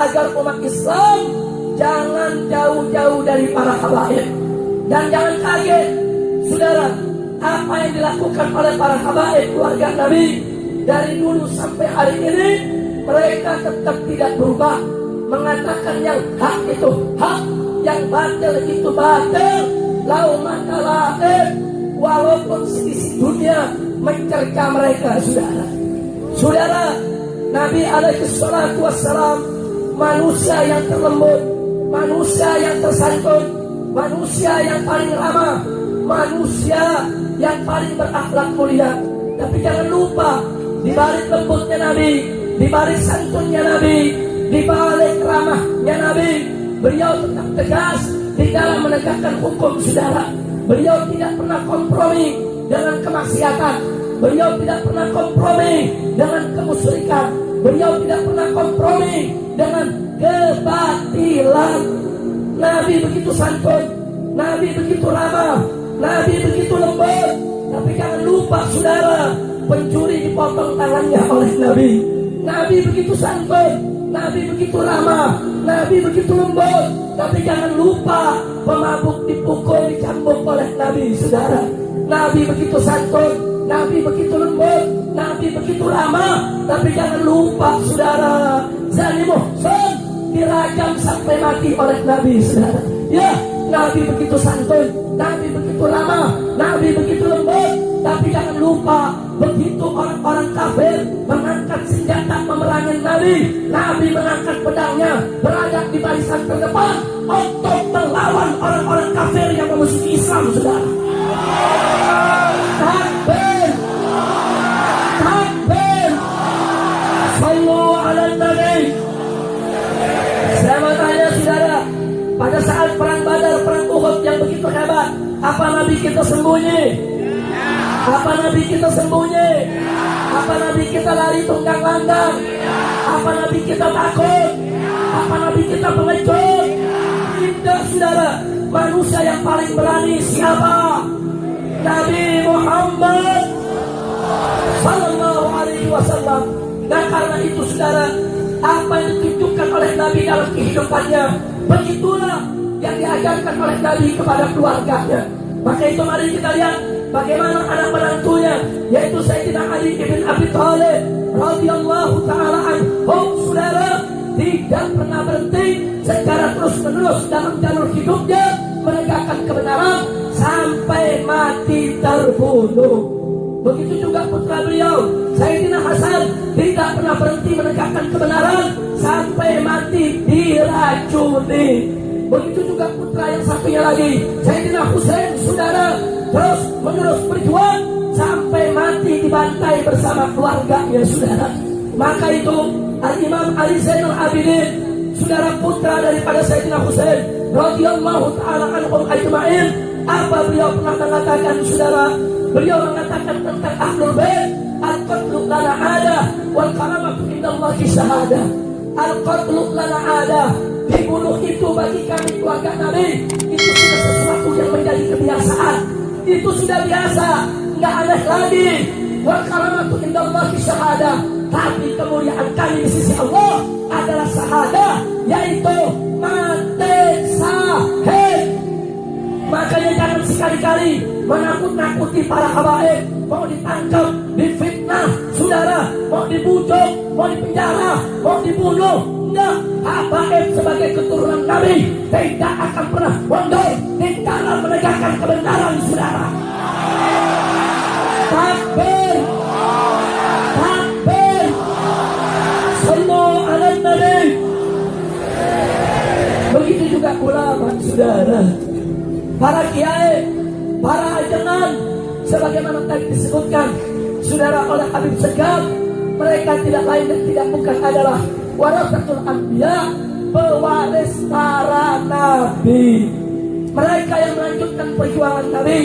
agar umat Islam jangan jauh-jauh dari para habaib. Dan jangan kaget, saudara, apa yang dilakukan oleh para habaib keluarga Nabi dari dulu sampai hari ini, mereka tetap tidak berubah, mengatakan yang hak itu hak, yang batil itu batil. Lau maka lain, walaupun sisi dunia mencerca mereka, saudara. Saudara, Nabi alaihi salatu wassalam manusia yang terlembut, manusia yang tersantun, manusia yang paling ramah, manusia yang paling berakhlak mulia. Tapi jangan lupa, di balik lembutnya Nabi, di balik santunnya Nabi, di balik ramahnya Nabi, beliau tetap tegas di dalam menegakkan hukum, saudara. Beliau tidak pernah kompromi dengan kemaksiatan. Beliau tidak pernah kompromi dengan kemusyrikan. Beliau tidak pernah kompromi dengan kebatilan. Nabi begitu santun, Nabi begitu ramah, Nabi begitu lembut. Tapi jangan lupa, saudara, pencuri dipotong tangannya oleh Nabi. Nabi begitu santun, Nabi begitu ramah, Nabi begitu lembut. Tapi jangan lupa, pemabuk dipukul, dicambuk oleh Nabi, saudara. Nabi begitu santun, Nabi begitu lembut, Nabi begitu ramah. Tapi jangan lupa, saudara, zalim muhsin dirajam sampai mati oleh Nabi, saudara. Ya, Nabi begitu santun, Nabi begitu ramah, Nabi begitu lembut. Tapi jangan lupa, begitu orang-orang kafir mengangkat senjata memerangi Nabi, Nabi mengangkat pedangnya, berada di barisan terdepan untuk melawan orang-orang kafir yang memusuhi Islam, saudara. Takbir, takbir, sallu ala Nabi. Saya mau tanya, saudara, pada saat perang Badar, perang Uhud yang begitu hebat, apa Nabi kita sembunyi? Apa Nabi kita sembunyi? Apa Nabi kita lari tunggang langgang? Apa Nabi kita takut? Apa Nabi kita pengecut? Tidak, saudara. Manusia yang paling berani siapa? Nabi Muhammad Sallallahu Alaihi Wasallam. Dan karena itu, saudara, apa yang ditunjukkan oleh Nabi dalam kehidupannya, begitulah yang diajarkan oleh Nabi kepada keluarganya. Maka itu mari kita lihat bagaimana anak menantunya, yaitu Sayyidina Ali bin Abi Thalib radhiyallahu taala anhu, saudara, tidak pernah berhenti secara terus-menerus dalam jalur hidupnya menegakkan kebenaran sampai mati terbunuh. Begitu juga putra beliau, Sayyidina Hasan, tidak pernah berhenti menegakkan kebenaran sampai mati diracuni. Begitu juga putra yang satunya lagi, Sayyidina Husain, saudara, terus menerus berjuang sampai mati dibantai bersama keluarganya, saudara. Maka itu Al-Imam Ali Zainal Abidin, saudara, putra daripada Sayyidina Husain radhiyallahu taala anhum ajma'in, apa beliau pernah mengatakan, saudara? Beliau mengatakan tentang Ahlul Bait, al-qatlu lana ada wal karamatu indallahi syahadah. Al-qatlu lana ada, dibunuh itu bagi kami keluarga Nabi itu sudah sesuatu yang menjadi kebiasaan. Itu sudah biasa, nggak aneh lagi. Wal karamatu indallahi syahadah, tapi kemuliaan kami di sisi Allah adalah syahadah, yaitu mati syahid. Makanya jangan sekali-kali menakut-nakuti para habaib, mau ditangkap, difitnah, saudara, mau dibujuk, mau dipenjara, mau dibunuh. Enggak, habaib sebagai keturunan Nabi tidak akan pernah mundur di dalam menegakkan kebenaran, saudara. Takbir, takbir, sallu ala Nabi. Begitu juga ulama, saudara, para kiai, para ajengan, sebagaimana tadi disebutkan, saudara, oleh Habib Segaf, mereka tidak lain dan tidak bukan adalah warasatul anbiya, pewaris para nabi. Mereka yang melanjutkan perjuangan Nabi,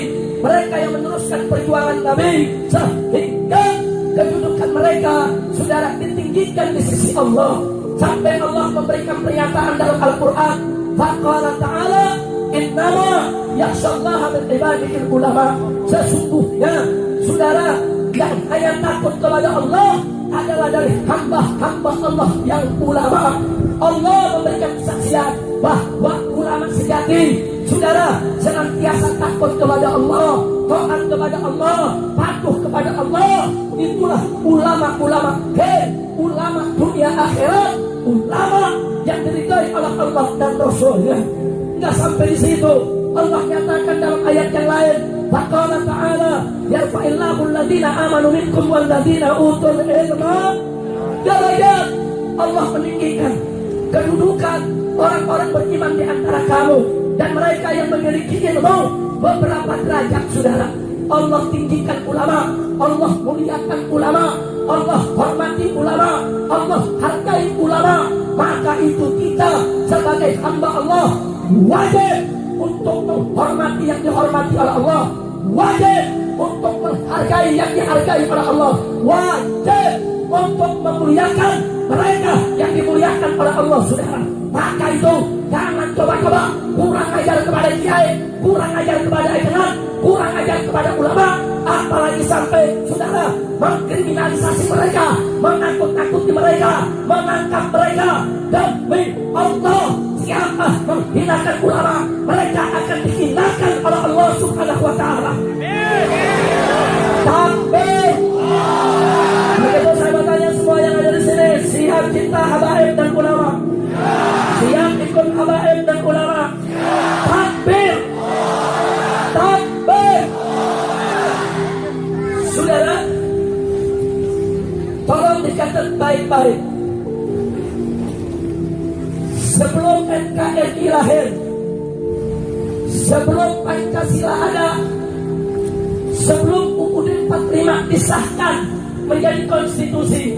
mereka yang meneruskan perjuangan Nabi, sehingga kedudukan mereka, saudara, ditinggikan di sisi Allah. Sampai Allah memberikan pernyataan dalam Al-Quran, faqala ta'ala innama yakhshallaha min ibadihil ulama. Sesungguhnya, saudara, yang hanya takut kepada Allah adalah dari hamba-hamba Allah yang ulama. Allah hati, saudara, senantiasa takut kepada Allah, taat kepada Allah, patuh kepada Allah. Itulah ulama-ulama ulama dunia akhirat, ulama yang diridhai oleh Allah dan Rasulnya. Nggak sampai di situ, Allah nyatakan dalam ayat yang lain, faqala ta'ala yarfa'illahu alladhina amanu minkum walladhina utul ilma darajat. Allah meninggikan kedudukan orang-orang beriman di antara kamu dan mereka yang memiliki ilmu beberapa derajat, saudara. Allah tinggikan ulama, Allah muliakan ulama, Allah hormati ulama, Allah hargai ulama. Maka itu kita sebagai hamba Allah wajib untuk menghormati yang dihormati oleh Allah, wajib untuk menghargai yang dihargai oleh Allah, wajib untuk memuliakan mereka yang dimuliakan oleh Allah, saudara. Maka itu jangan coba-coba kurang ajar kepada kiai, kurang ajar kepada ajaran, kurang ajar kepada ulama, apalagi sampai saudara mengkriminalisasi mereka, menakut-nakuti mereka, menangkap mereka. Demi Allah, siapa menghinakan ulama, mereka akan dihinakan oleh Allah Subhanahu wa Ta'ala. Takbir. Begitu saya bertanya semua yang ada di sini, siap cinta habaib dan ulama? Siap ikut habaib dan ulama? Takbir. Takbir. Saudara, tolong dicatat baik-baik. Sebelum NKRI lahir, sebelum Pancasila ada, sebelum UUD 45 disahkan menjadi konstitusi,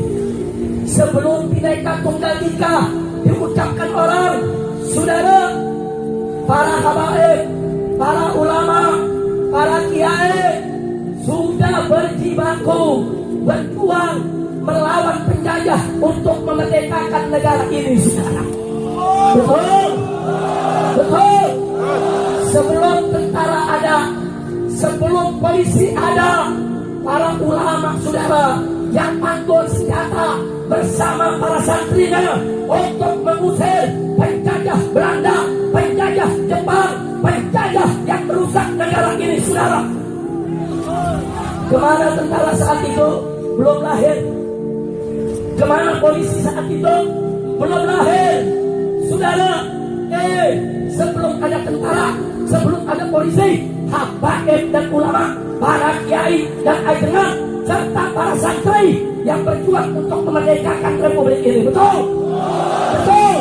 sebelum Bhinneka Tunggal Ika diucapkan orang, saudara, para habaib, para ulama, para kiai sudah berjibaku berjuang melawan penjajah untuk memerdekakan negara ini, saudara. Betul, betul. Sebelum tentara ada, sebelum polisi ada, para ulama, saudara, yang panggul senjata bersama para santrinya untuk mengusir penjajah Belanda, penjajah Jepang, penjajah yang merusak negara ini, saudara. Kemana tentara saat itu? Belum lahir. Kemana polisi saat itu? Belum lahir, saudara. Sebelum ada tentara, sebelum ada polisi, habaib dan ulama, para kiai dan ajaran, serta para santri yang berjuang untuk memerdekakan republik ini. Betul? Betul?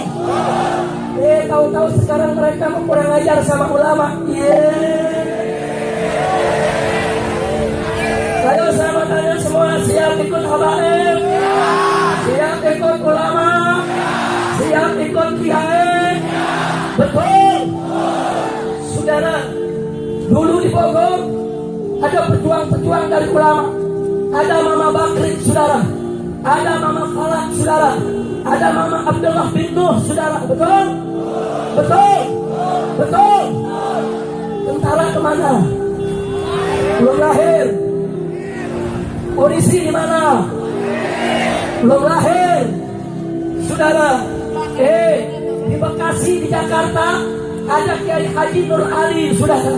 Tahu-tahu sekarang mereka mau kurang ajar sama ulama. Ayo saya mau tanya semua, siap ikut habaib? Siap ikut ulama? Siap ikut kiai? Betul? Saudara, dulu di Bogor ada pejuang-pejuang dari ulama. Ada Mama Bakri, saudara. Ada Mama Falak, saudara. Ada Mama Abdullah bin Nuh, saudara. Betul? Betul? Betul? Tentara kemana? Belum lahir. Polisi di mana? Belum lahir. Saudara, di Bekasi, di Jakarta ada Kiai Haji Nur Ali, saudara,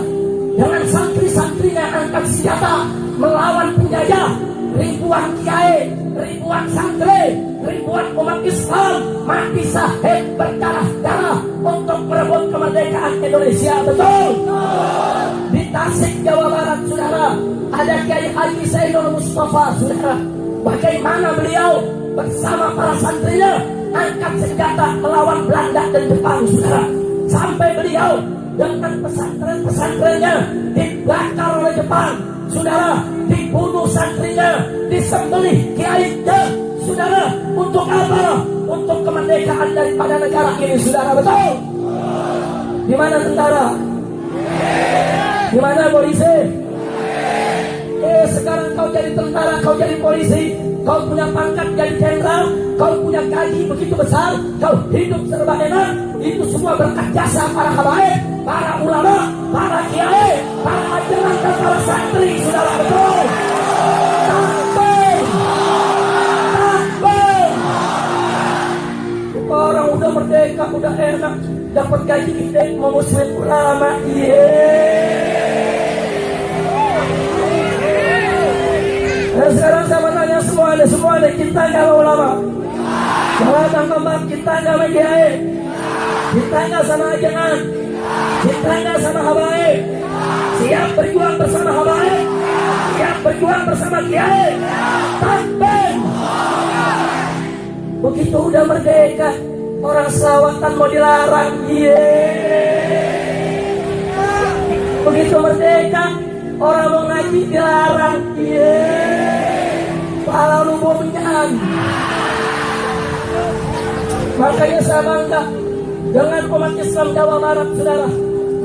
dengan santri-santrinya angkat senjata melawan penjajah. Ribuan kiai, ribuan santri, ribuan umat Islam mati syahid berdarah-darah untuk merebut kemerdekaan Indonesia. Betul? Di Tasik, Jawa Barat, saudara, ada Kiai Haji Zainul Mustafa, saudara. Bagaimana beliau bersama para santrinya angkat senjata melawan Belanda dan Jepang, saudara. Sampai beliau dengan pesantren-pesantrennya dibakar oleh Jepang, saudara, dibunuh santrinya, disembelih kiainya, saudara. Untuk apa? Untuk kemerdekaan daripada negara ini, saudara. Betul? Di mana tentara? Di mana polisi? Sekarang kau jadi tentara, kau jadi polisi, kau punya pangkat jadi jenderal, kau punya gaji begitu besar, kau hidup serba enak. Itu semua berkat jasa para habaib, para ulama, para kiai, para ajaran dan para santri, saudara. Betul? Takbir! Takbir! Orang udah merdeka udah enak, dapat gaji gede, mau muslim ulama. Nah sekarang saya tanya semua ada cinta nggak sama ulama? Kalau Kambang cinta nggak sama kiai? Cinta nggak sama ajangan? Cinta nggak sama habaib? Siap berjuang bersama habaib? Siap berjuang bersama kiai? Takbir! Begitu udah merdeka, orang selawatan mau dilarang. Begitu merdeka, orang mau ngaji dilarang. Pahala lu mau menyan. Makanya saya bangga dengan umat Islam Jawa Barat, saudara.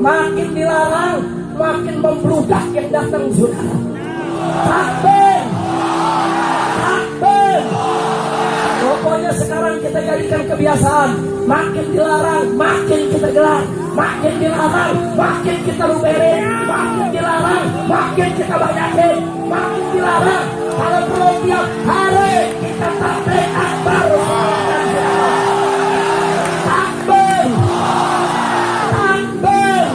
Makin dilarang, makin membludak yang datang, saudara. Takbir! Takbir! Pokoknya sekarang kita jadikan kebiasaan. Makin dilarang, makin kita gelar. Makin dilarang, makin kita luberin. Makin dilarang, makin kita banyakin. Makin dilarang, kalau perlu tiap hari kita takbir akbar. Takbir! Takbir!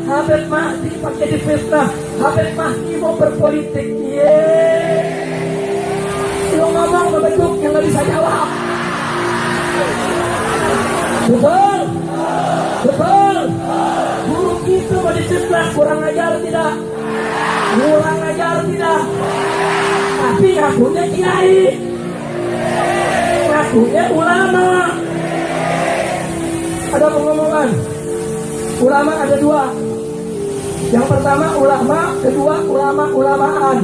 Habib Mahdi pakai difitnah. Habib Mahdi mau berpolitik. Lu ngomong berbeduk yang gak bisa jawab. Betul? Betul? Guru itu mau difitnah, kurang ajar tidak? Kurang ajar tidak? Tapi ngakunya kiai, ngakunya ulama. Ada pengomongan, ulama ada dua. Yang pertama ulama, kedua ulama-ulamaan.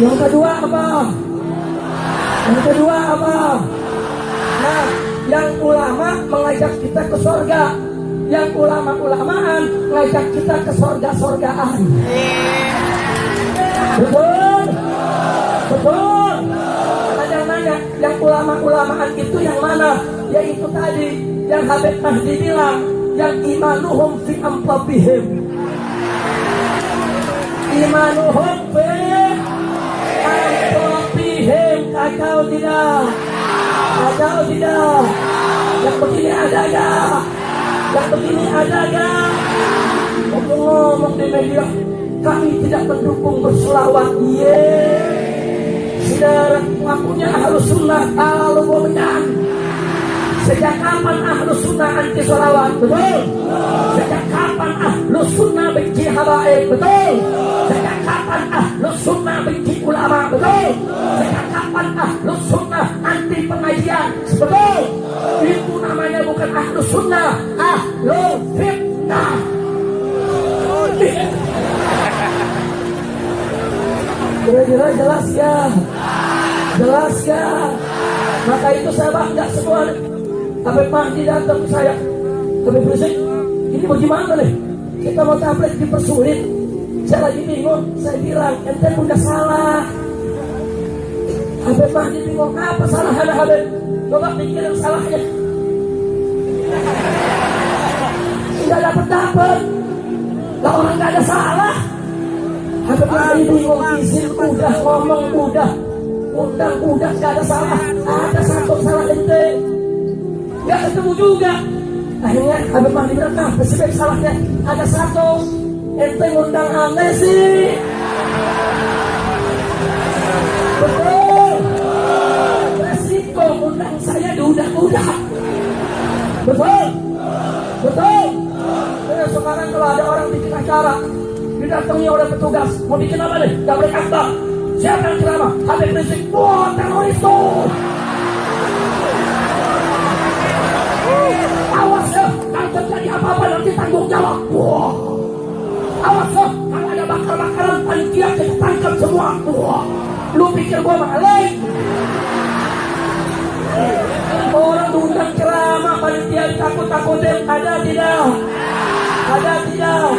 Yang kedua apa? Yang kedua apa? Nah, yang ulama mengajak kita ke surga, yang ulama-ulamaan mengajak kita ke surga-surgaan. Betul? Betul? Ada nanya, yang ulama-ulamaan itu yang mana? Yaitu tadi yang Habib Mahdi bilang, yang imanuhum fi amtabihim. Imanuhum fi amtabihim. Kacau tidak? Kacau tidak? Yang begini ada gak? Yang begini ada gak? Ngomong di media, kami tidak mendukung berselawat. Saudara, ngakunya Ahlus Sunnah kalau mau menyan. Sejak kapan Ahlus Sunnah anti sholawat? Betul? Sejak kapan Ahlus Sunnah benci habaib? Betul? Sejak kapan Ahlus Sunnah benci ulama? Betul? Sejak kapan Ahlus Sunnah anti pengajian? Betul? Itu namanya bukan Ahlus Sunnah, Ahlul Fitnah. Kira-kira jelas ya? Jelas ya? Maka itu saya bangga semua. Habib Mahdi datang ke saya, Habib Rizik, ini bagaimana nih? Kita mau tablet dipersulit. Saya lagi bingung. Saya bilang, ente udah salah. Habib Mahdi bingung, apa salah ada Habib? Coba pikirin salahnya. Nggak dapat. Lah orang nggak ada salah. Habib Mahdi bingung, izin udah, ngomong udah, undang udah, nggak ada salah. Ada satu salah ente. Nggak ketemu juga. Akhirnya Habib Mahdi bilang, nah sebab salahnya ada satu, ente ngundang aneh sih. Betul. Resiko ngundang saya diudah-udah. Betul. Betul. Jadi sekarang kalau ada orang bikin acara, didatangi oleh petugas, mau bikin apa nih? Tablik akbar. Siapa yang ceramah? Habib Rizik. Wah, teroris tuh. Awas ya, kalau terjadi apa-apa nanti tanggung jawab. Wah. Awas ya, kalau ada bakar-bakaran panitia kita tangkap semua. Wah. Lu pikir gua maling? Orang diundang ceramah, panitia takut-takutin. Ada tidak? Ada tidak?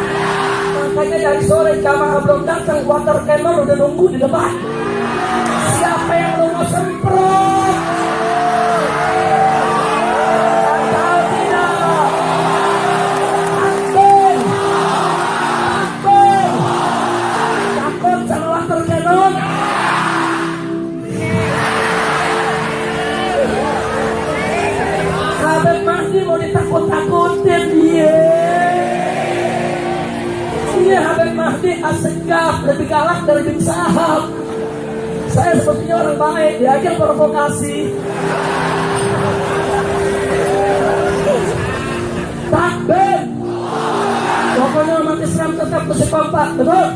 Makanya dari sore jamaah belum datang, water cannon udah nunggu di depan. Siapa yang lu mau semprot? ditakut-takutin dia. Ini Habib Mahdi As-Segaf lebih galak dari Bin Sahab. Saya sepertinya orang baik, diajar provokasi. Takbir. Pokoknya umat Islam tetap mesti kompak, betul?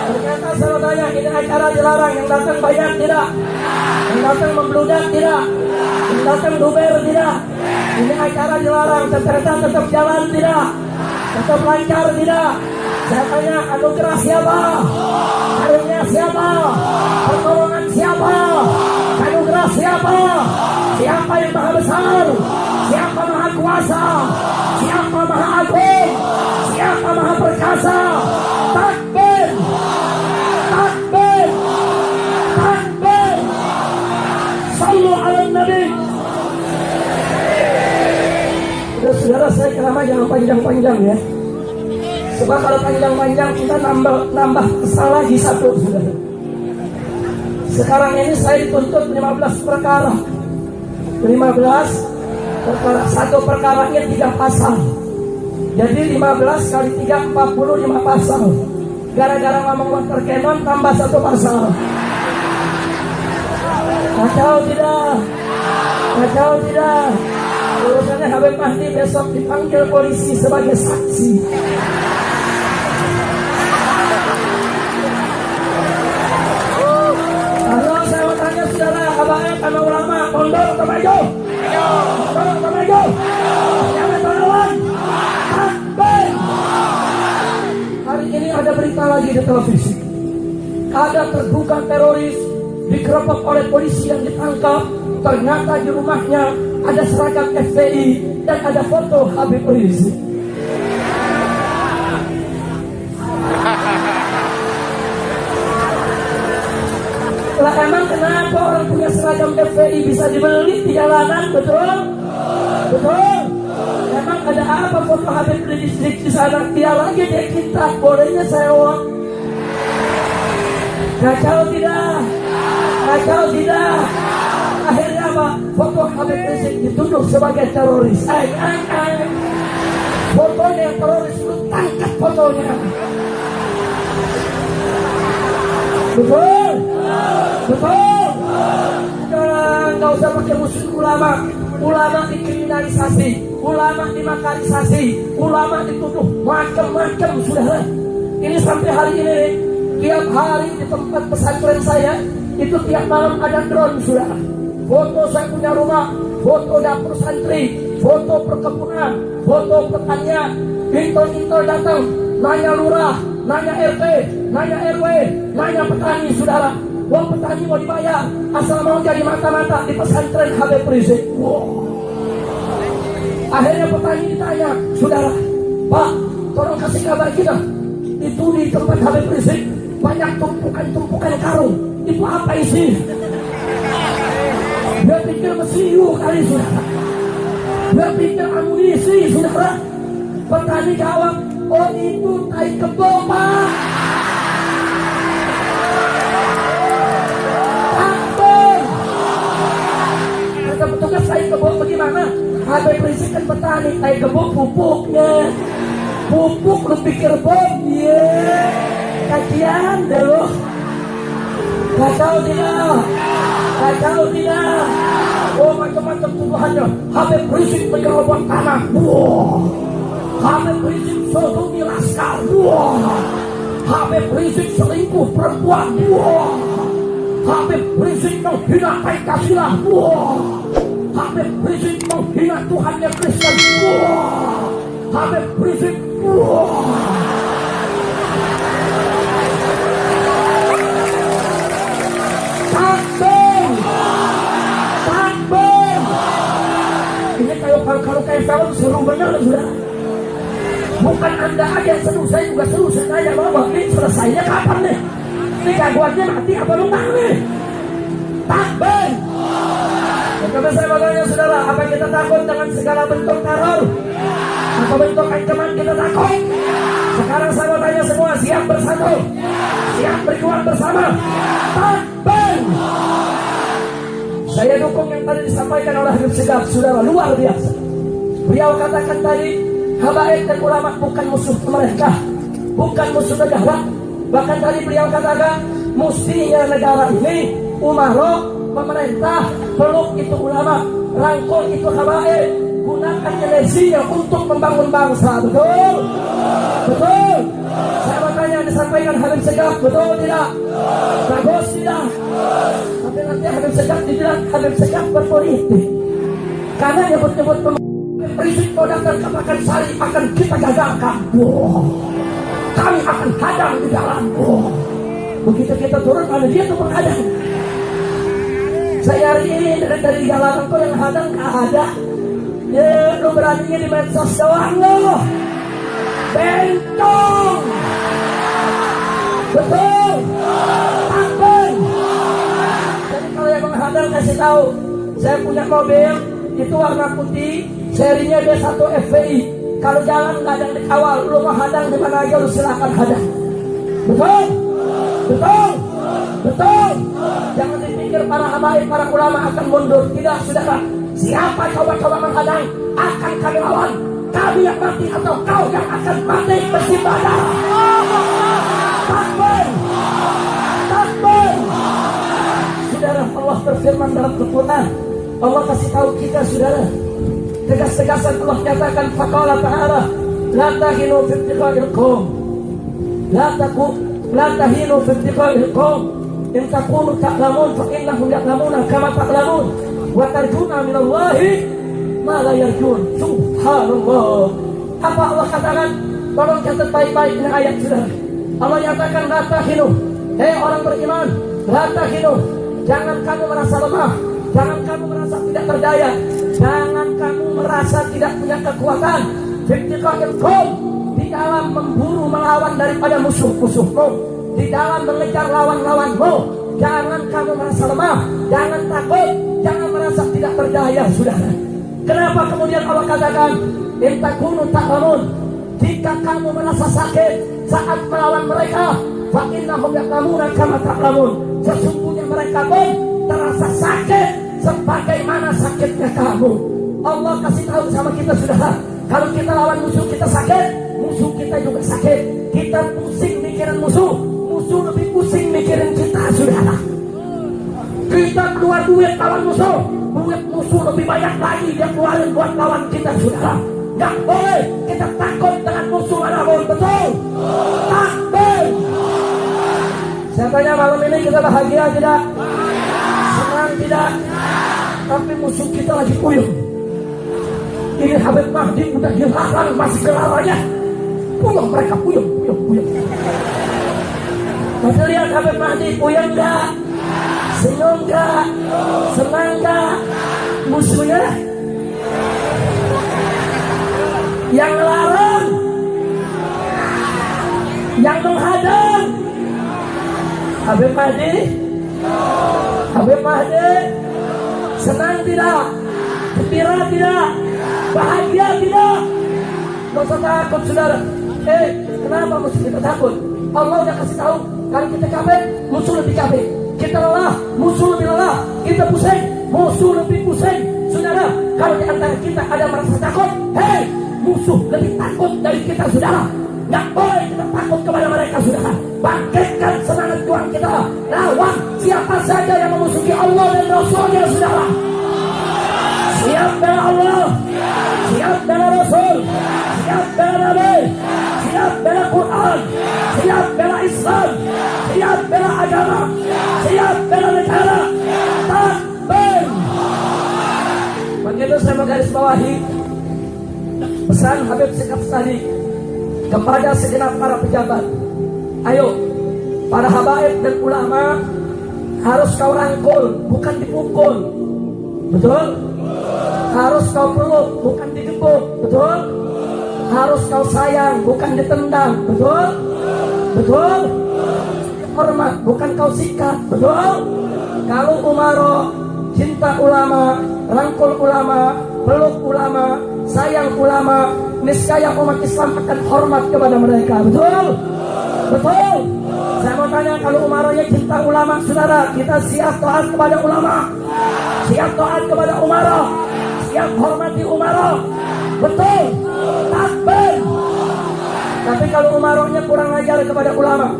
Ternyata saya tanya, ini acara dilarang, yang datang banyak tidak? Yang datang membludak tidak? Yang datang duber tidak? Ini acara dilarang, ternyata tetap jalan tidak? Tetap lancar tidak? Saya tanya, anugerah siapa? Karunia siapa? Pertolongan siapa? Anugerah siapa? Siapa yang maha besar? Siapa maha kuasa? Siapa maha agung? Siapa maha perkasa? Takbir! Takbir! Takbir! Sallu ala Nabi. Saudara, saya ceramah jangan panjang-panjang ya. Sebab kalau panjang-panjang kita nambah kesal lagi satu, saudara. Sekarang ini saya dituntut 15 perkara. 15 perkara. Satu perkaranya 3 pasal. Jadi 15 kali 3 45 pasal. Gara-gara ngomong water cannon tambah 1 pasal. Kacau tidak? Kacau tidak? Urusannya Habib Mahdi besok dipanggil polisi sebagai saksi. Kalau saya mau tanya saudara, Habaib sama ulama, mundur atau maju? Mundur atau maju? Jangan melawan. Takbir. Hari ini ada berita lagi di televisi. Ada terduga teroris digerebek oleh polisi yang ditangkap. Ternyata di rumahnya ada seragam FPI dan ada foto Habib Rizik. Lah emang kenapa orang punya seragam FPI bisa dibeli di jalanan, betul? Betul? Emang ada apa foto Habib Rizik di sana? Dia lagi dia kita, bolehnya sewa. Kacau tidak? Kacau tidak? Akhirnya apa? Foto Habib Rizik dituduh sebagai teroris. Fotonya teroris, lu tangkap fotonya. Betul? Betul? Sekarang gak usah pakai musuh ulama. Ulama dikriminalisasi, ulama dimakarisasi, ulama dituduh macam-macam, saudara. Ini sampai hari ini, tiap hari di tempat pesantren saya, itu tiap malam ada drone, saudara. Foto saya punya rumah, foto dapur santri, foto perkebunan, foto pertanian. Intel datang, nanya lurah, nanya RT, nanya RW, nanya petani, saudara. Wah, petani mau dibayar, asal mau jadi mata-mata di pesantren Habib Rizik. Wow. Akhirnya petani ditanya, saudara, Pak, tolong kasih kabar kita. Itu di tempat Habib Rizik banyak tumpukan-tumpukan karung. Itu apa isi? Dia pikir mesiu kali, saudara. Dia pikir amunisi, saudara. Petani jawab, oh itu tai kebo, Pak. Takbir. Kata petugas, tai kebo bagaimana? Habib Rizik kan petani, tai kebo pupuknya. Pupuk lu pikir bom, kajian deh lo. Kacau tidak? Kacau tidak? Oh, macam-macam tuduhannya. Habib Rizik menyerobot tanah. Wah. Habib Rizik sodomi laskar. Wah. Habib Rizik selingkuh perempuan. Wah. Habib Rizik menghina Pancasila. Wah. Habib Rizik menghina Tuhannya Kristen. Wah. Habib Rizik. Wah. Kalau kayak film seru benar, sudah. Bukan Anda aja yang seru, saya juga seru. Saya tanya, Bapak, ini selesainya kapan nih? Ini gangguannya mati apa lu tak nih? Takbir. Tapi saya bertanya, saudara, apa kita takut dengan segala bentuk teror? Apa bentuk ancaman kita takut? Sekarang saya bertanya semua, siap bersatu? Siap berjuang bersama? Takbir. Saya dukung yang tadi disampaikan oleh Habib Segaf, saudara, luar biasa. Beliau katakan tadi, habaib dan ulama bukan musuh mereka, bukan musuh negara. Bahkan tadi beliau katakan, mustinya negara ini, umaro, pemerintah, peluk itu ulama, rangkul itu habaib, gunakan energinya untuk membangun bangsa. Betul? Betul? Saya bertanya yang disampaikan Habib Segaf, betul tidak? Bagus tidak? Tapi nanti Habib Segaf dibilang Habib Segaf berpolitik. Karena nyebut-nyebut prinsip produk dan katakan sari akan kita gagalkan. Kami akan hadang di dalam. Begitu kita turun, ada dia tuh menghadang. Saya hari ini dari jalanan kok yang hadang gak ada. Ya, lu beraninya di medsos doang lo. Bentong. Betul. Takut. Jadi kalau yang menghadang kasih tahu, saya punya mobil itu warna putih, serinya D1 FVI. Kalau jalan nggak ada yang dikawal, lu mau hadang di mana aja lu silakan hadang. Betul? Betul? Betul? Jangan dipikir para habaib, para ulama akan mundur. Tidak, saudara. Siapa coba-coba menghadang akan kami lawan. Kami yang mati atau kau yang akan mati bersimbah darah. Takbir. Takbir. Saudara, Allah berfirman dalam Al-Quran. Allah kasih tahu kita, saudara. Tegas-tegasan Allah katakan, faqala ta'ala, la tahinu fi ibtigha'il qaum. La tahinu fi ibtigha'il qaum. In takunu ta'lamun fa innahum ya'lamuna kama ta'lamun. Wa tarjuna minallahi ma la yarjun. Subhanallah. Apa Allah katakan? Tolong catat baik-baik ini ayat, saudara. Allah nyatakan, la tahinu. Hei orang beriman, la tahinu. Jangan kamu merasa lemah. Jangan kamu merasa tidak berdaya. Jangan kamu merasa tidak punya kekuatan. Di dalam memburu melawan daripada musuh-musuhmu, di dalam mengejar lawan-lawanmu. Jangan kamu merasa lemah. Jangan takut. Jangan merasa tidak berdaya, saudara. Kenapa kemudian Allah katakan, in takunu ta'lamun. Jika kamu merasa sakit saat melawan mereka, fa innahum ya'lamuna kama ta'lamun. Sesungguhnya mereka pun terasa sakit sebagaimana sakitnya kamu. Allah kasih tahu sama kita, saudara. Kalau kita lawan musuh kita sakit, musuh kita juga sakit. Kita pusing mikirin musuh, musuh lebih pusing mikirin kita, saudara. Kita keluar duit lawan musuh, duit musuh lebih banyak lagi dia keluarin buat lawan kita, saudara. Gak boleh kita takut dengan musuh manapun. Betul? Takbir. Saya tanya, malam ini kita bahagia tidak? Senang tidak? Tapi musuh kita lagi puyeng. Ini Habib Mahdi udah dilarang masih gelaranya. Puyeng mereka, puyeng. Masih lihat Habib Mahdi puyeng gak? Senyum gak? Senang gak? Musuhnya yang larang, yang menghadang. Habib Mahdi, Habib Mahdi, senang tidak? Gembira tidak? Bahagia tidak? Gak usah takut, saudara. Kenapa musuh kita takut? Allah udah kasih tahu, kalau kita capek, musuh lebih capek. Kita lelah, musuh lebih lelah. Kita pusing, musuh lebih pusing. Saudara, kalau di antara kita ada merasa takut, musuh lebih takut dari kita, saudara. Gak boleh kita takut kepada mereka, saudara. Bangkitkan semangat juang kita. Lawan siapa saja yang memusuhi Allah dan Rasulnya, saudara. Siap bela Allah, siap bela Rasul, siap bela Nabi, siap bela Quran, siap bela Islam, siap bela agama, siap bela negara. Takbir. Begitu saya menggarisbawahi pesan Habib Segaf tadi kepada segenap para pejabat. Ayo, para habaib dan ulama harus kau rangkul, bukan dipukul. Betul? Harus kau peluk, bukan digebuk. Betul? Harus kau sayang, bukan ditendang. Betul? Betul? Hormat, bukan kau sikat. Betul? Kalau umaro, cinta ulama, rangkul ulama, peluk ulama, sayang ulama, niscaya umat Islam akan hormat kepada mereka. Betul? Betul? Saya mau tanya, kalau umaronya cinta ulama, saudara, kita siap taat kepada ulama, siap taat kepada umaro, siap hormati umaro. Betul. Takbir. Tapi kalau umaroknya kurang ajar kepada ulama,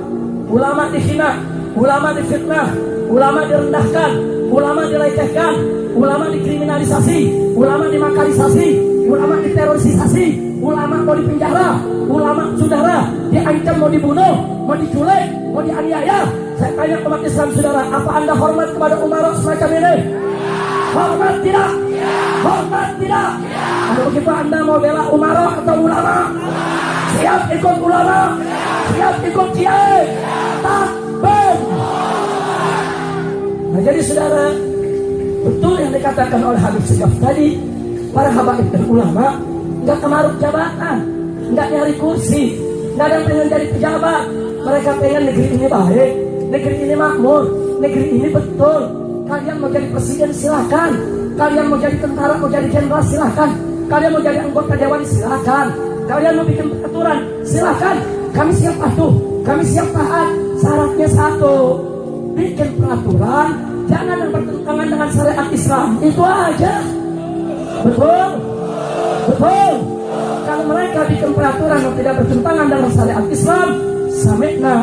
ulama dihina, ulama difitnah, ulama direndahkan, ulama dilecehkan, ulama dikriminalisasi, ulama dimakarisasi, ulama diterorisasi, ulama mau dipenjara, ulama saudara diancam mau dibunuh, mau diculik, mau dianiaya. Saya tanya umat Islam saudara, apa Anda hormat kepada umarok semacam ini? Hormat tidak? Hormat tidak? Kalau begitu Anda mau bela umarok atau ulama? Siap ikut ulama? Siap ikut kiai? Takbir. Nah jadi saudara, betul yang dikatakan oleh Habib Segaf tadi, para habaib dan ulama nggak kemaruk jabatan, nggak nyari kursi, nggak ada yang pengen jadi pejabat. Mereka pengen negeri ini baik, negeri ini makmur, negeri ini betul. Kalian mau jadi presiden silakan, kalian mau jadi tentara, mau jadi jenderal silakan, kalian mau jadi anggota dewan silakan, kalian mau bikin peraturan silakan. Kami siap patuh, kami siap taat. Syaratnya satu, bikin peraturan jangan yang bertentangan dengan syariat Islam, itu aja. Betul, betul. Kalau mereka bikin peraturan yang tidak bertentangan dengan syariat Islam, sami'na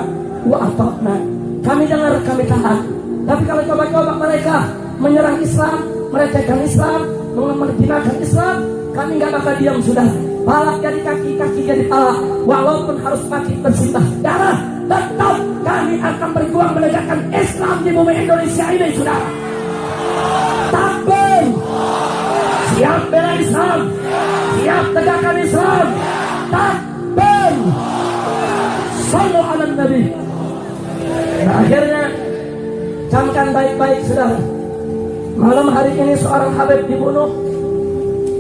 wa ata'na, kami dengar, kami taat. Tapi kalau coba-coba mereka menyerang Islam, merecehkan Islam, menghinakan Islam, kami nggak bakal diam sudah. Palak jadi kaki, kaki jadi palak. Walaupun harus mati bersimbah darah, tetap kami akan berjuang menegakkan Islam di bumi Indonesia ini, saudara. Takbir. Siap bela Islam, siap tegakkan Islam. Takbir. Sallu ala Nabi. Nah, akhirnya camkan baik-baik saudara. Malam hari ini seorang habib dibunuh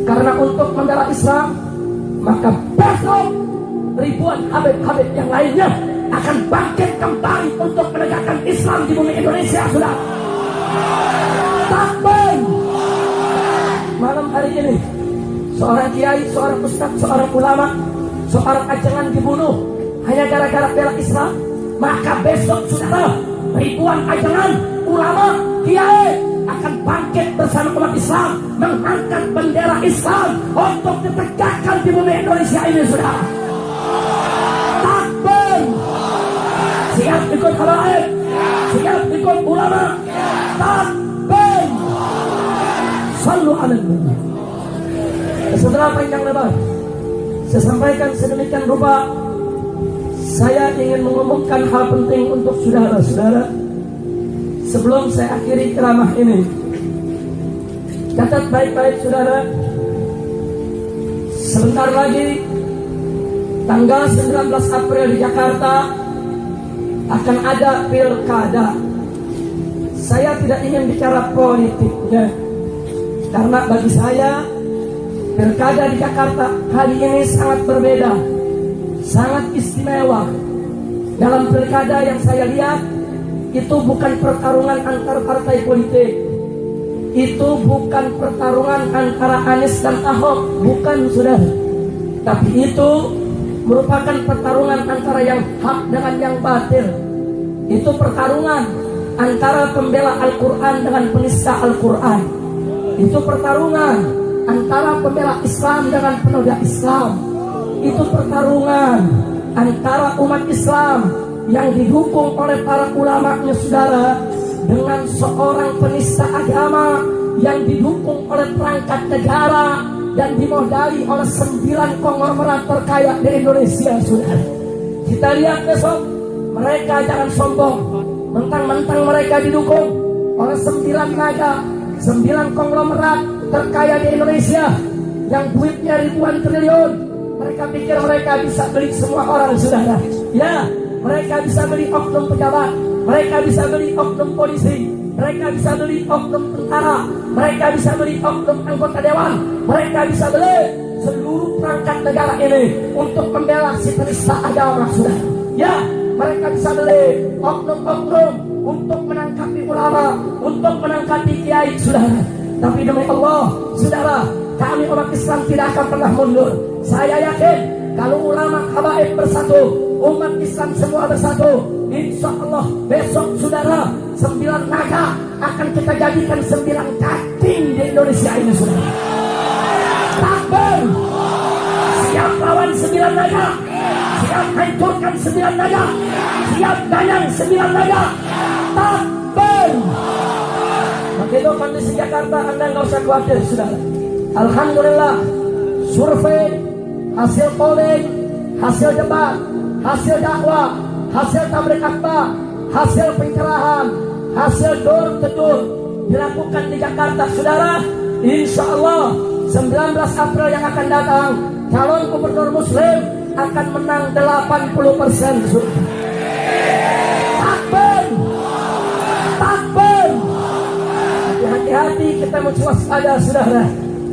karena untuk membela Islam, maka besok ribuan habib-habib yang lainnya akan bangkit kembali untuk menegakkan Islam di bumi Indonesia, saudara. Takbir. Malam hari ini seorang kiai, seorang ustaz, seorang ulama, seorang ajangan dibunuh hanya gara-gara bela Islam, maka besok saudara ribuan ajangan, ulama, kiai akan bangkit bersama umat Islam mengangkat bendera Islam untuk ditegakkan di bumi Indonesia ini, saudara. Takbir. Siap ikut habaib, siap ikut ulama. Takbir. Sallu ala Nabi. Setelah panjang lebar saya sampaikan sedemikian rupa, saya ingin mengumumkan hal penting untuk saudara-saudara sebelum saya akhiri ceramah ini. Catat baik-baik saudara, sebentar lagi tanggal 19 April di Jakarta akan ada pilkada. Saya tidak ingin bicara politiknya, karena bagi saya pilkada di Jakarta kali ini sangat berbeda, sangat istimewa. Dalam pilkada yang saya lihat, itu bukan pertarungan antar partai politik, itu bukan pertarungan antara Anies dan Ahok, bukan saudara. Tapi itu merupakan pertarungan antara yang hak dengan yang batil. Itu pertarungan antara pembela Al-Quran dengan penista Al-Quran. Itu pertarungan antara pembela Islam dengan penodai Islam. Itu pertarungan antara umat Islam yang didukung oleh para ulamanya saudara dengan seorang penista agama yang didukung oleh perangkat negara dan dimodali oleh 9 konglomerat terkaya di Indonesia, saudara. Kita lihat besok, mereka jangan sombong, mentang-mentang mereka didukung oleh 9 naga, 9 konglomerat terkaya di Indonesia yang duitnya ribuan triliun. Mereka pikir mereka bisa beli semua orang, saudara. Ya, mereka bisa beli oknum pejabat, mereka bisa beli oknum polisi, mereka bisa beli oknum tentara, mereka bisa beli oknum anggota dewan, mereka bisa beli seluruh perangkat negara ini untuk membela si penista agama, saudara. Ya, mereka bisa beli oknum-oknum untuk menangkapi ulama, untuk menangkapi kiai, saudara. Tapi demi Allah, saudara, kami umat Islam tidak akan pernah mundur. Saya yakin kalau ulama habaib bersatu, umat Islam semua bersatu, insya Allah besok saudara 9 naga akan kita jadikan 9 cacing di Indonesia ini, saudara. Takbir. siap lawan 9 naga, siap hancurkan 9 naga, siap dayang 9 naga. Takbir. Begitu kondisi Jakarta, Anda nggak usah khawatir, saudara. Alhamdulillah, survei, hasil polling, hasil debat, hasil dakwah, hasil tabligh akbar, hasil pencerahan, hasil door to door dilakukan di Jakarta, saudara. Insya Allah 19 April yang akan datang, calon gubernur Muslim akan menang 80%. Takbir, takbir. Hati-hati, kita mesti waspada, saudara.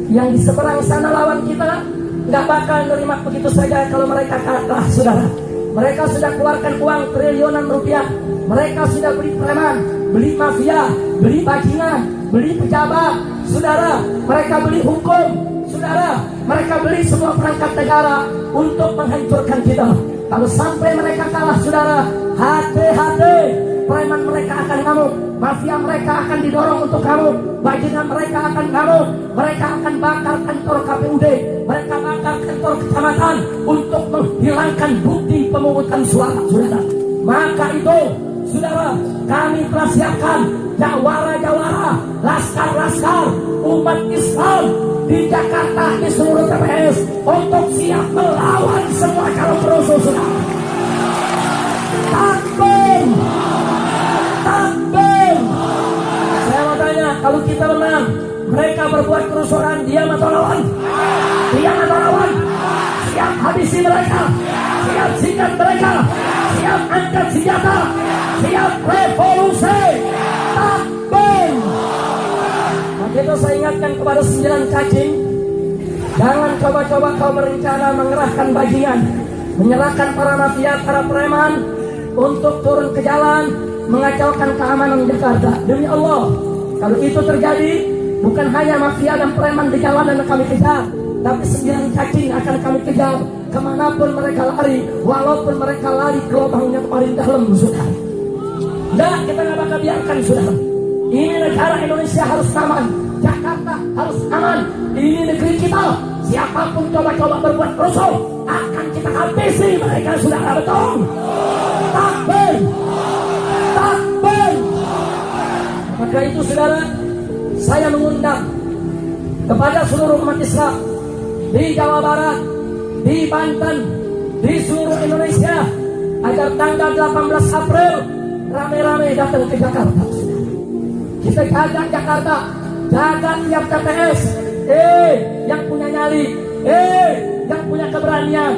Yang di seberang sana lawan kita nggak bakal nerima begitu saja kalau mereka kalah, saudara. Mereka sudah keluarkan uang triliunan rupiah. Mereka sudah beli preman, beli mafia, beli bajingan, beli pejabat, saudara. Mereka beli hukum, saudara. Mereka beli semua perangkat negara untuk menghancurkan kita. Kalau sampai mereka kalah, saudara, hati-hati. Preman mereka akan ngamuk, mafia mereka akan didorong untuk ngamuk, bajingan mereka akan ngamuk, mereka akan bakar kantor KPUD, mereka bakar kantor kecamatan untuk menghilangkan bukti pemungutan suara, saudara. Maka itu, saudara, kami telah siapkan jawara-jawara, laskar-laskar umat Islam di Jakarta, di seluruh TPS untuk siap melawan semua calon perusuh, saudara. Takbir, takbir. Saya mau tanya, kalau kita menang, mereka berbuat kerusuhan, diam atau lawan? Diam atau lawan? Siap habisi mereka, siap sikat mereka, siap angkat senjata, siap revolusi. Takbir. Begitu saya ingatkan kepada 9 cacing, jangan coba-coba kau berencana mengerahkan bajingan, menyerahkan para mafia, para preman untuk turun ke jalan mengacaukan keamanan Jakarta. Demi Allah, kalau itu terjadi, bukan hanya mafia dan preman di jalanan kami kejar, tapi 9 cacing akan kami kejar kemanapun mereka lari, walaupun mereka lari ke lubangnya paling dalam, saudara. Nah, kita nggak bakal biarkan, saudara. Ini negara Indonesia harus aman, Jakarta harus aman. Ini negeri kita. Siapapun coba-coba berbuat rusuh akan kita habisi mereka, saudara. Betul. Takbir, takbir. Maka itu, saudara, saya mengundang kepada seluruh umat Islam di Jawa Barat, di Banten, di seluruh Indonesia, agar tanggal 18 April rame-rame datang ke Jakarta. Kita jaga Jakarta, jaga tiap TPS. Yang punya nyali, yang punya keberanian,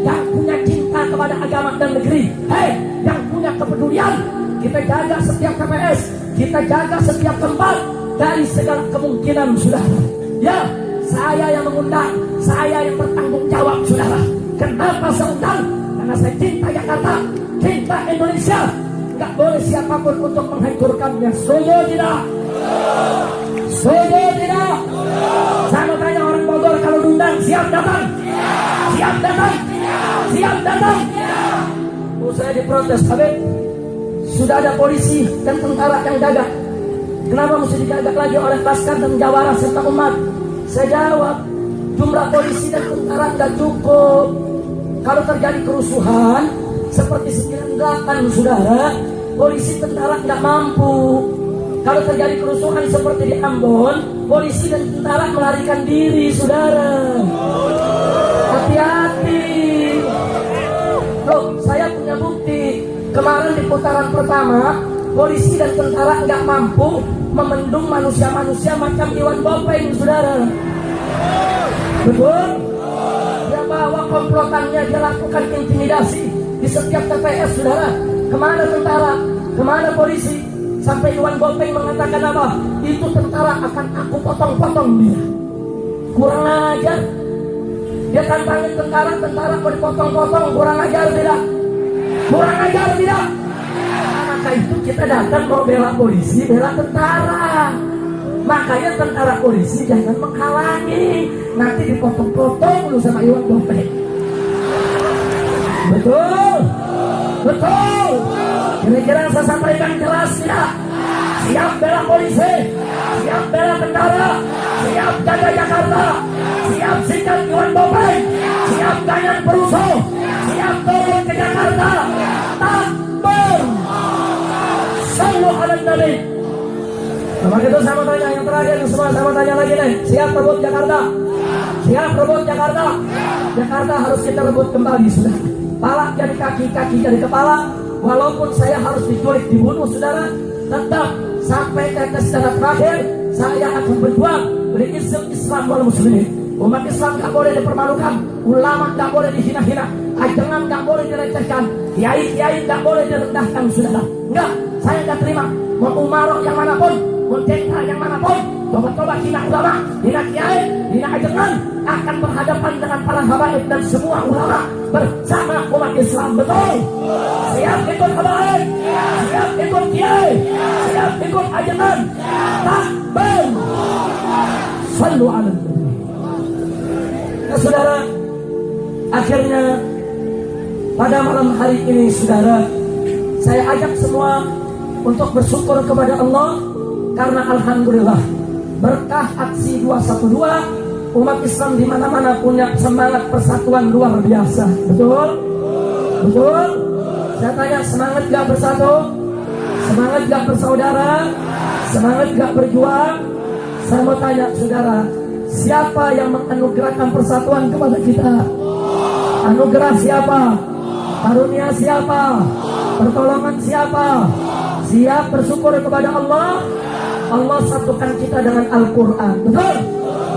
yang punya cinta kepada agama dan negeri, yang punya kepedulian. Kita jaga setiap TPS, kita jaga setiap tempat dari segala kemungkinan, saudara. Ya, saya yang mengundang, saya yang bertanggung jawab, saudara. Kenapa saya undang? Karena saya cinta Jakarta, cinta Indonesia. Nggak boleh siapapun untuk menghancurkannya. Setuju tidak? Setuju tidak? Saya mau tanya orang Bogor, kalau diundang siap datang? Siap datang? Siap datang? Saya diprotes, Habib. Sudah ada polisi dan tentara yang jaga. Kenapa mesti dijaga lagi oleh laskar dan jawara serta umat? Saya jawab, jumlah polisi dan tentara nggak cukup. Kalau terjadi kerusuhan seperti 98, saudara, polisi tentara nggak mampu. Kalau terjadi kerusuhan seperti di Ambon, polisi dan tentara melarikan diri, saudara. Hati-hati. Loh, saya punya bukti. Kemarin di putaran pertama, polisi dan tentara nggak mampu memendung manusia-manusia macam Iwan Bopeng, saudara. Betul? Dia bawa komplotannya, dia lakukan intimidasi di setiap TPS, saudara. Kemana tentara? Kemana polisi? Sampai Iwan Bopeng mengatakan apa? Itu tentara akan aku potong-potong dia. Kurang ajar. Dia tantangin tentara, tentara mau dipotong-potong. Kurang ajar tidak? Kurang ajar tidak? Maka itu kita datang mau bela polisi, bela tentara. Makanya tentara polisi jangan menghalangi. Nanti dipotong-potong dulu sama Iwan Bopeng. Betul? Betul? Kira-kira saya sampaikan jelas tidak? Siap bela polisi, siap bela tentara, siap jaga Jakarta, siap sikat Iwan Bopeng. siap kanan perusuh, siap turun ke Jakarta. Takbir. Sallu ala Nabi. Sama itu sama tanya yang terakhir semua, sama tanya lagi nih. Siap rebut Jakarta? Siap rebut Jakarta? Jakarta harus kita rebut kembali, sudah. Pala jadi kaki, kaki jadi kepala. Walaupun saya harus diculik, dibunuh, saudara, tetap sampai tetes darah terakhir saya akan berjuang beri Islam wal muslimin. Umat Islam gak boleh dipermalukan, ulama gak boleh dihina-hina, ajangan gak boleh direcehkan, kiai-kiai gak boleh direndahkan, saudara. Enggak, saya gak terima. Mau umarok yang manapun, mau jenderal yang manapun, coba-coba hina ulama, hina kiai, hina ajangan, akan berhadapan dengan para habaib dan semua ulama bersama umat Islam. Betul? Siap ikut habaib, siap ikut kiai, siap ikut ajangan. Takbir. Sallu ala Nabi. Nah, saudara, akhirnya pada malam hari ini, saudara, saya ajak semua untuk bersyukur kepada Allah karena alhamdulillah berkah aksi 212 umat Islam di mana-mana punya semangat persatuan luar biasa. Betul? Betul? Saya tanya, semangat gak bersatu? Semangat gak bersaudara? Semangat gak berjuang? Saya mau tanya, saudara, siapa yang menganugerahkan persatuan kepada kita? Anugerah siapa? Karunia siapa? Pertolongan siapa? Siap bersyukur kepada Allah. Allah satukan kita dengan Al-Quran. Betul?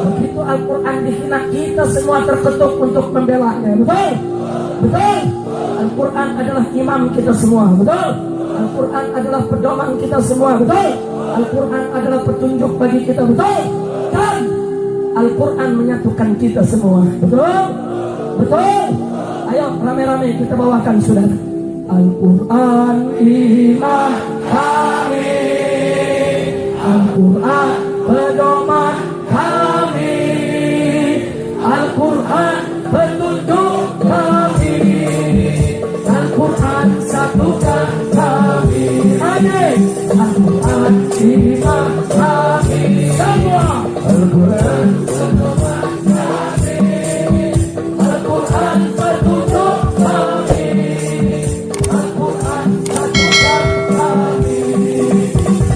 Begitu Al-Quran dihina, kita semua terketuk untuk membelanya. Betul? Betul? Al-Quran adalah imam kita semua. Betul? Al-Quran adalah pedoman kita semua. Betul? Al-Quran adalah petunjuk bagi kita. Betul? Dan Al-Quran menyatukan kita semua. Betul? Betul? Ayo rame-rame kita bawakan, saudara. Al-Quran imam kami, Al-Quran pedoman kami, Al-Quran petunjuk kami, Al-Quran satukan kami. Al-Quran imam kami semua, Al-Quran pedoman kami, Al-Quran petunjuk kami, Al-Quran satukan kami.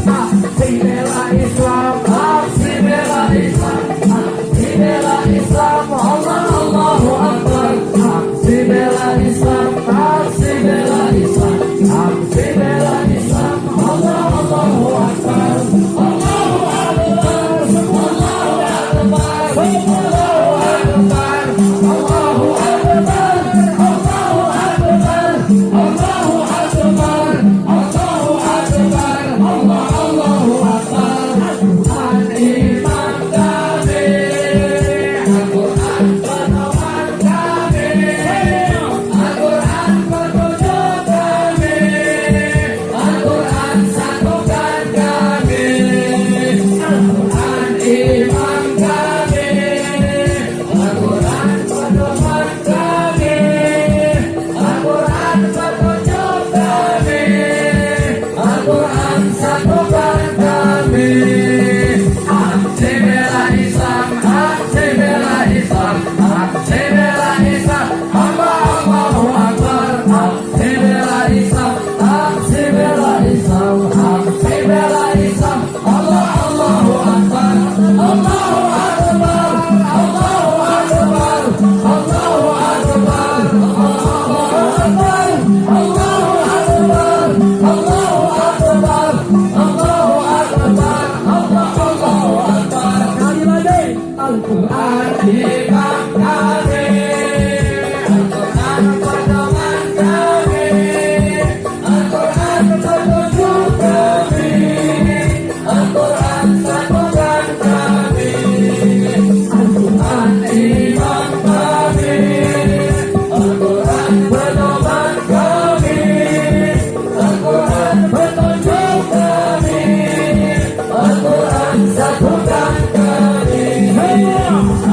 Aksi bela Islam, aksi bela Islam, aksi bela Islam, Allah Allahu Akbar. Aksi bela Islam, aksi bela Islam, aksi bela Islam, Allah Allahu Akbar. Allahu Akbar, Allahu Akbar, Allahu Akbar, Allahu Akbar, Allahu Akbar, Allahu Akbar, Allahu Akbar, Allah Allahu Akbar. Al-Quran iman kami, Al-Quran pedoman kami, Al-Quran petunjuk kami, Al-Quran satukan kami. Al-Quran iman kami, Al-Quran pedoman kami, Al-Quran petunjuk kami, Al-Quran satukan kami. Aksi bela Islam, aksi bela Islam, aksi bela Islam, Allah Allahu Akbar. Aksi bela Islam, aksi bela Islam, aksi bela Islam, Allah Allahu Akbar. Allahu Akbar, Allahu Akbar, Allahu Akbar, Allahu Akbar, Allahu Akbar, Allahu Akbar, Allahu Akbar, Allahu Akbar. Kali lagi, Al-Quran imam kami, Al-Quran pedoman kami, Al-Quran petunjuk kami, Al-Quran satukan kami. Al-Quran imam kami, Al-Quran pedoman kami, Al-Quran petunjuk kami, Al-Quran satukan kami.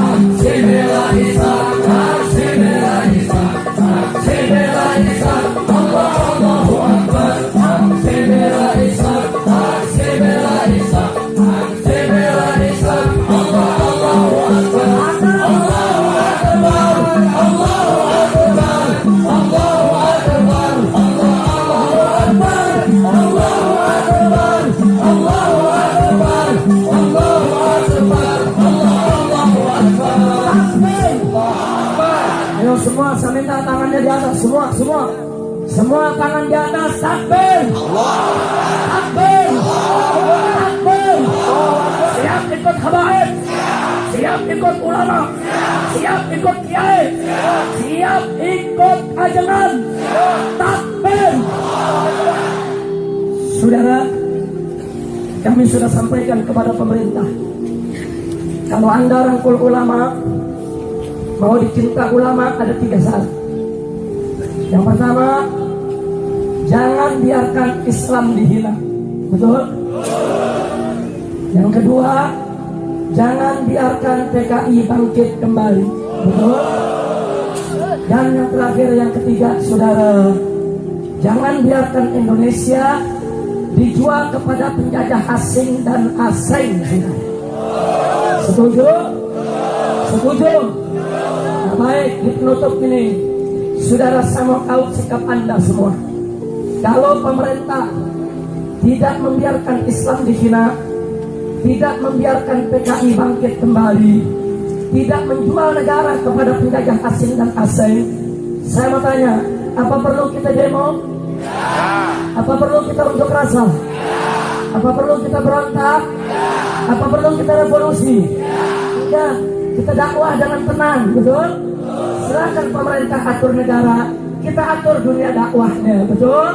Aksi bela Islam, aksi bela Islam, aksi bela Islam, Allah Allahu Akbar. Aksi bela Islam, aksi bela Islam, aksi bela Islam, Allah Allahu Akbar. Allahu Akbar, Ayo semua, saya minta tangannya di atas, semua tangan di atas, takbir, takbir, takbir. Siap ikut habaib, siap ikut ulama, siap ikut kiai, siap ikut ajengan, takbir. Saudara, kami sudah sampaikan kepada pemerintah, kalau Anda rangkul ulama, mau dicinta ulama, ada 3 syarat. Yang pertama, jangan biarkan Islam dihina. Betul? Yang kedua, jangan biarkan PKI bangkit kembali. Betul? Dan yang terakhir, yang ketiga, saudara, jangan biarkan Indonesia dijual kepada penjajah asing dan asing. Setuju? Setuju? Nah, baik, di penutup ini, saudara, saya mau tahu sikap Anda semua. Kalau pemerintah tidak membiarkan Islam dihina, tidak membiarkan PKI bangkit kembali, tidak menjual negara kepada penjajah asing dan asing, saya mau tanya, apa perlu kita demo? Apa perlu kita unjuk rasa? Apa perlu kita berontak? Apa perlu kita revolusi? Enggak, kita dakwah dengan tenang, betul? Silakan pemerintah atur negara, kita atur dunia dakwahnya, betul?